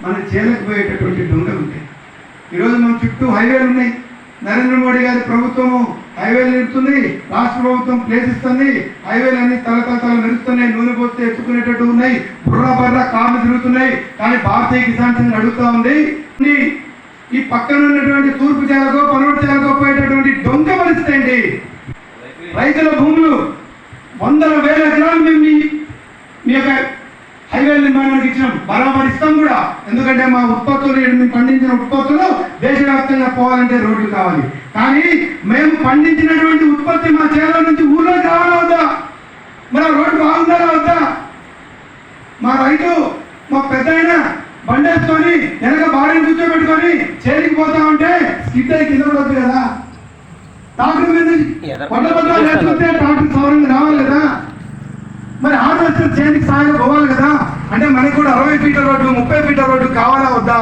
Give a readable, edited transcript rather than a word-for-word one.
మన చేలకు పోయేటటువంటి దొంగలు ఉంటాయి. ఈరోజు మన చుట్టూ హైవేలు ఉన్నాయి. నరేంద్ర మోడీ గారి ప్రభుత్వము హైవేలు నిలుపుతుంది, రాష్ట్ర ప్రభుత్వం ప్లేస్ ఇస్తుంది, హైవేలు అన్ని తల మెరుస్తున్నాయి, నూనె పోస్తే ఎత్తుకునేటట్టు ఉన్నాయి, బుర్ర కార్లు తిరుగుతున్నాయి. కానీ భారతీయ కిసాన్ సంఘ్ అడుగుతా ఉంది, ఈ పక్కన ఉన్నటువంటి తూర్పు చేలకో పనోడు చేలకో పోయేటటువంటి దొంగ పరిస్థితి ఏంటి? రైతుల భూములు 100,000 ఎకరాలు మేము మీ యొక్క హైవే నిర్మాణానికి ఇచ్చినాం, బరాబర్ ఇస్తాం కూడా. ఎందుకంటే మా ఉత్పత్తులు, మేము పండించిన ఉత్పత్తులు దేశవ్యాప్తంగా పోవాలంటే రోడ్లు కావాలి. కానీ మేము పండించినటువంటి ఉత్పత్తి మా చేల నుంచి ఊళ్ళో కావాలా వద్దా? మన రోడ్డు బాగుందా వద్దా? మా రైతు మా పెద్ద అయినా బండేసుకొని వెనక భార్యను కూర్చోబెట్టుకొని చేరికి పోతా ఉంటే స్కిడ్ అయి కింద పడద్దు కదా. ట్రాక్టర్ మీద లేకపోతే ట్రాక్టర్ సౌరంగా రావాలి కదా. మరి హార్వెస్టర్ చేతికి సాయం పోవాలి కదా. అంటే మనకు కూడా 60 ఫీట్ల రోడ్డు 30 ఫీట్ల రోడ్డు కావాలా వద్దా?